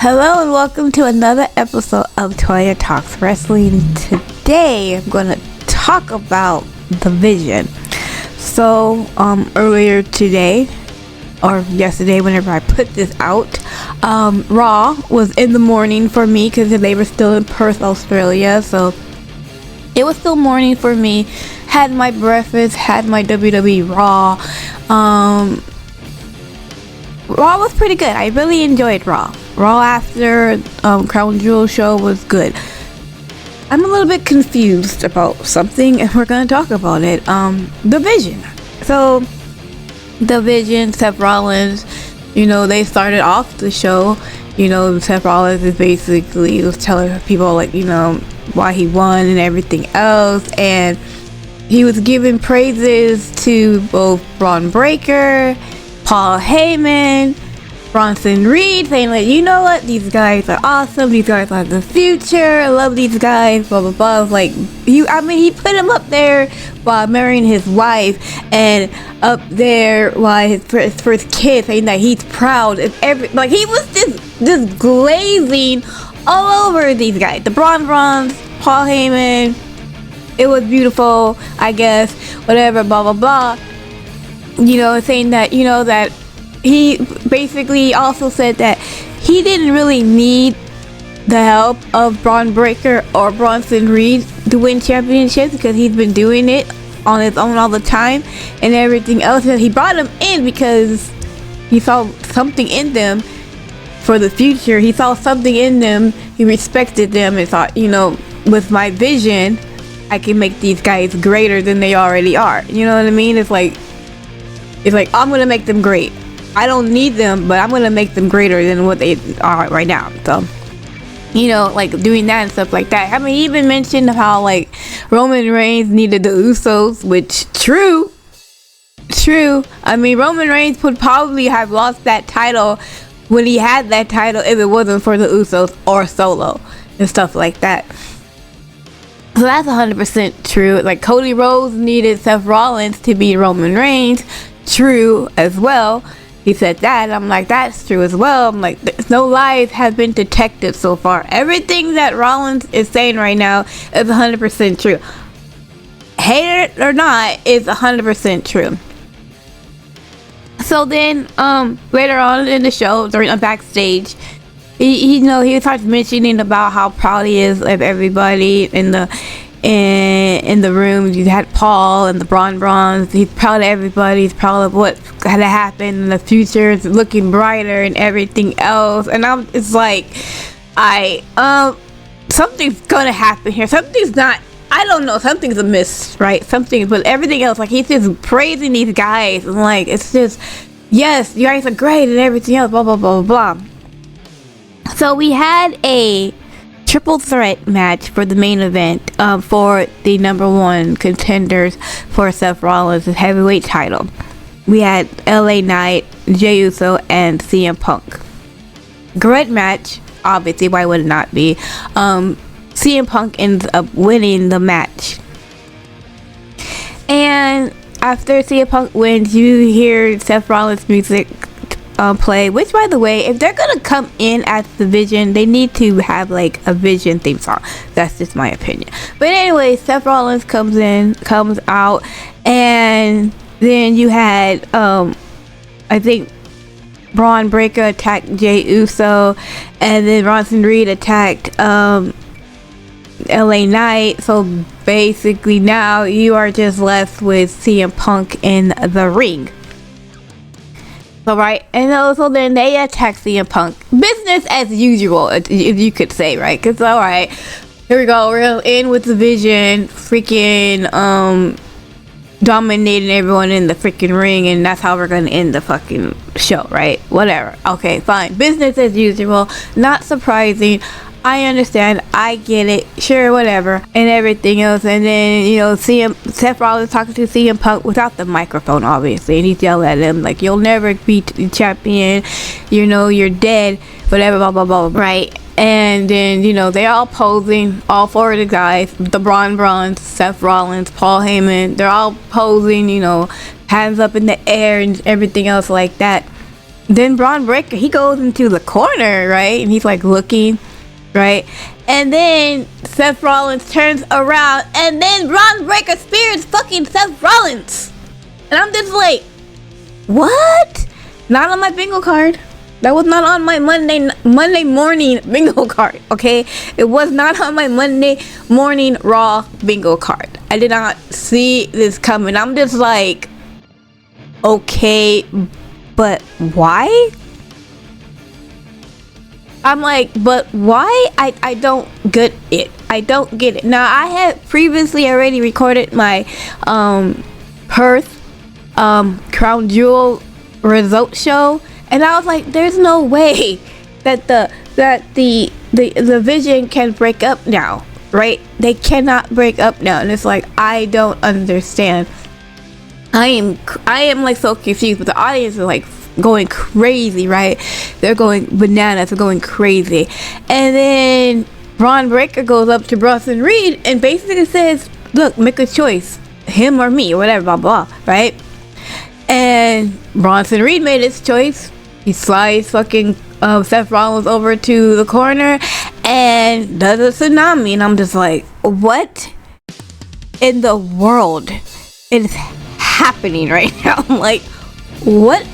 Hello and welcome to another episode of Toya Talks Wrestling. Today I'm going to talk about the Vision. So earlier today or yesterday, whenever I put this out, Raw was in the morning for me because they were still in Perth, Australia. So it was still morning for me. Had my breakfast, had my WWE Raw. Raw was pretty good. I really enjoyed Raw. Raw after Crown Jewel show was good. I'm a little bit confused about something, and we're gonna talk about it. The Vision. So, the Vision, Seth Rollins, they started off the show. Seth Rollins is basically was telling people why he won and everything else, and he was giving praises to both Bron Breakker, Paul Heyman, Bronson Reed, saying you know what, these guys are awesome, these guys are the future, I love these guys, blah blah blah. He put him up there while marrying his wife, and up there while his first kid, saying that he's proud of he was just glazing all over these guys, the Brons, Paul Heyman. It was beautiful, I guess, whatever, blah blah blah. Saying that that he basically also said that he didn't really need the help of Bron Breakker or Bronson Reed to win championships because he's been doing it on his own all the time and everything else. And he brought them in because he saw something in them for the future. He saw something in them. He respected them and thought, with my vision, I can make these guys greater than they already are. You know what I mean? It's like I'm gonna make them great. I don't need them, but I'm gonna make them greater than what they are right now. So, doing that and stuff like that. He even mentioned how Roman Reigns needed the Usos, which true. Roman Reigns would probably have lost that title when he had that title if it wasn't for the Usos or Solo and stuff like that. So that's 100% true. Cody Rhodes needed Seth Rollins to beat Roman Reigns. True as well. He said that. I'm like, that's true as well. I'm like, no lies have been detected so far. Everything that Rollins is saying right now is 100% true. Hate it or not, it's 100% true. So then, later on in the show, during a backstage, he starts mentioning about how proud he is of everybody in the room. You had Paul and the Brons. He's proud of everybody. He's proud of what had happened in the future. It's looking brighter and everything else. And it's like, something's gonna happen here. Something's not. I don't know. Something's amiss, right? But everything else, he's just praising these guys. And it's just, yes, you guys are great and everything else. Blah blah blah blah blah. So we had a triple threat match for the main event for the number one contenders for Seth Rollins' heavyweight title. We had LA Knight, Jey Uso, and CM Punk. Great match, obviously, why would it not be? CM Punk ends up winning the match. And after CM Punk wins, you hear Seth Rollins' music play, which, by the way, if they're gonna come in as the Vision, they need to have a Vision theme song. That's just my opinion. But anyway, Seth Rollins comes out, and then you had I think Bron Breakker attacked Jey Uso, and then Bronson Reed attacked LA Knight. So basically now you are just left with CM Punk in the ring. Right, and also then they attack CM Punk. Business as usual, if you could say, right? Because alright, here we go, we're in with the Vision, freaking dominating everyone in the freaking ring, and that's how we're gonna end the fucking show, right? Whatever. Okay, fine. Business as usual. Not surprising. I understand, I get it, sure, whatever, and everything else. And then, Seth Rollins talking to CM Punk without the microphone, obviously, and he's yelling at him, you'll never be champion, you're dead, whatever, blah, blah, blah, right? And then, they're all posing, all four of the guys, the Brons, Seth Rollins, Paul Heyman, they're all posing, hands up in the air and everything else like that. then Bron Breakker, he goes into the corner, right? And he's like looking, right? And then Seth Rollins turns around, and then Bron Breakker spears fucking Seth Rollins. And I'm just like, what? Not on my bingo card. That was not on my Monday morning bingo card, okay? It was not on my Monday morning Raw bingo card. I did not see this coming. I'm just like, okay, but why? I'm like, but why? I don't get it. I don't get it. Now, I had previously already recorded my Perth Crown Jewel result show, and I was like, there's no way that the Viusion can break up now, right? They cannot break up now. And it's like, I don't understand. I am like so confused, but the audience is like going crazy, right? They're going bananas, they're going crazy. And then Bron Breakker goes up to Bronson Reed and basically says, look, make a choice, him or me, or whatever, blah blah, right? And Bronson Reed made his choice. He slides fucking Seth Rollins over to the corner and does a tsunami. And I'm just like, what in the world is happening right now? I'm like, what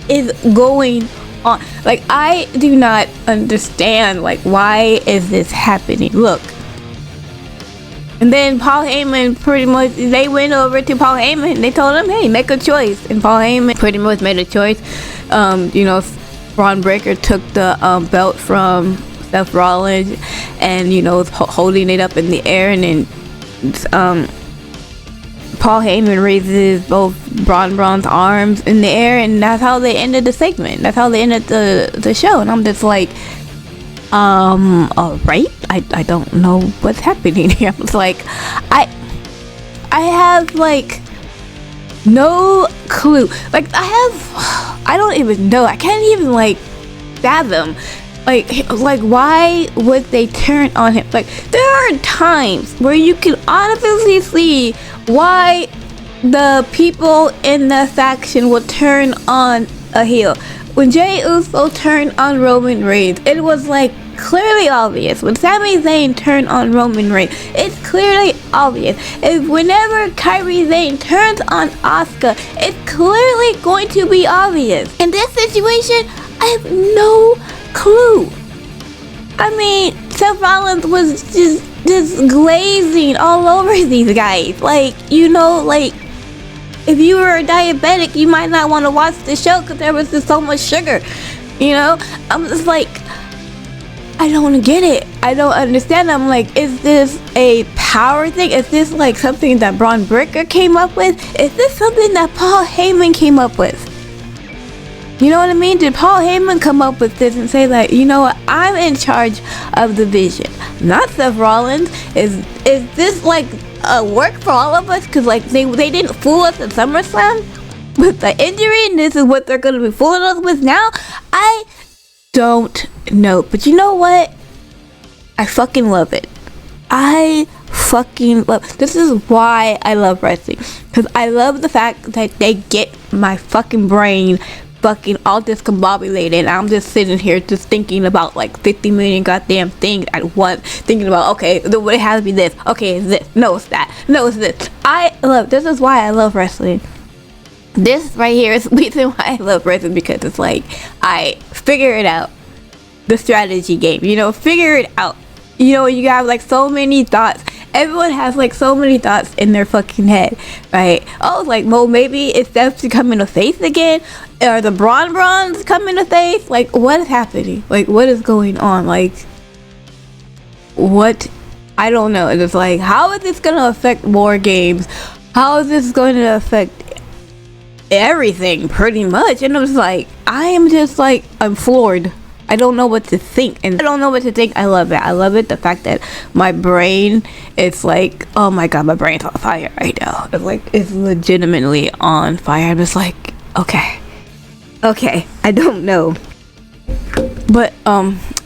is going on? Like, I do not understand, like, why is this happening? Look. And then Paul Heyman, pretty much, they went over to Paul Heyman and they told him, hey, make a choice. And Paul Heyman pretty much made a choice. You know, Bron Breakker took the belt from Seth Rollins and, you know, was holding it up in the air. And then Paul Heyman raises both Bron's arms in the air. And that's how they ended the segment. That's how they ended the show. And I'm just like, alright, I don't know what's happening here. I was like, I have like no clue. Like, I don't even know. I can't even like fathom like why would they turn on him. Like, there are times where you can honestly see why the people in the faction will turn on a heel. When Jey Uso turned on Roman Reigns, it was like clearly obvious. When Sami Zayn turned on Roman Reigns, it's clearly obvious. If whenever Kairi Sane turns on Asuka, it's clearly going to be obvious. In this situation, I have no clue. I mean, Seth Rollins was just glazing all over these guys. Like, you know, like, if you were a diabetic, you might not want to watch the show because there was just so much sugar, you know? I'm just like, I don't get it. I don't understand. I'm like, is this a power thing? Is this like something that Bron Breakker came up with? Is this something that Paul Heyman came up with? You know what I mean? Did Paul Heyman come up with this and say that, you know what, I'm in charge of the Viusion, not Seth Rollins? Is this like a work for all of us? Because like they didn't fool us at SummerSlam with the injury, and this is what they're going to be fooling us with now? I don't know. But you know what? I fucking love it. I fucking love. This is why I love wrestling. Because I love the fact that they get my fucking brain fucking all discombobulated, and I'm just sitting here just thinking about like 50 million goddamn things at once, thinking about, okay, it has to be this, okay, it's this, no, it's that, no, it's this. This is why I love wrestling. This right here is the reason why I love wrestling, because it's like, I figure it out. The strategy game, you know, figure it out. You know, you have like so many thoughts. Everyone has like so many thoughts in their fucking head, right? Oh, like, well, maybe it's Seth becoming a face again, or the Brons coming a face. Like, what is happening? Like, what is going on? Like, what? I don't know. It's like, how is this gonna affect War Games? How is this going to affect everything, pretty much? And I was like, I'm floored. I don't know what to think, and I don't know what to think. I love it. I love it. The fact that my brain, it's like, oh my god, my brain's on fire right now. It's like, it's legitimately on fire. I'm just like, okay, I don't know. But,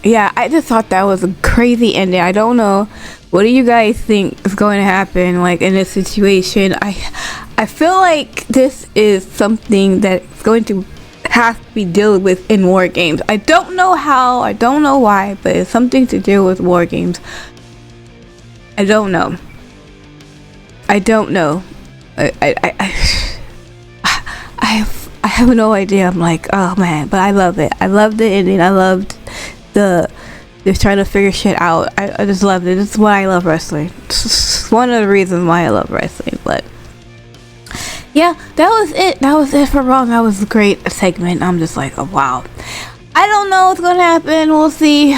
yeah, I just thought that was a crazy ending. I don't know. What do you guys think is going to happen, like, in this situation? I feel like this is something that's going to have to be dealt with in war games. I don't know how, I don't know why, but it's something to do with war games. I don't know. I have no idea. I'm like, oh man, but I love it. I loved the ending. I loved they're trying to figure shit out. I just loved it. This is why I love wrestling. It's one of the reasons why I love wrestling. But yeah, that was it. That was it for Bron. That was a great segment. I'm just like, oh wow. I don't know what's gonna happen. We'll see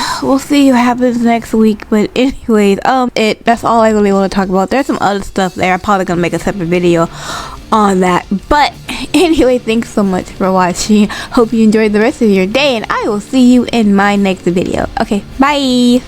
what happens next week. But anyways, that's all I really want to talk about. There's some other stuff there. I'm probably gonna make a separate video on that. But anyway, thanks so much for watching. Hope you enjoyed the rest of your day, and I will see you in my next video. Okay, bye.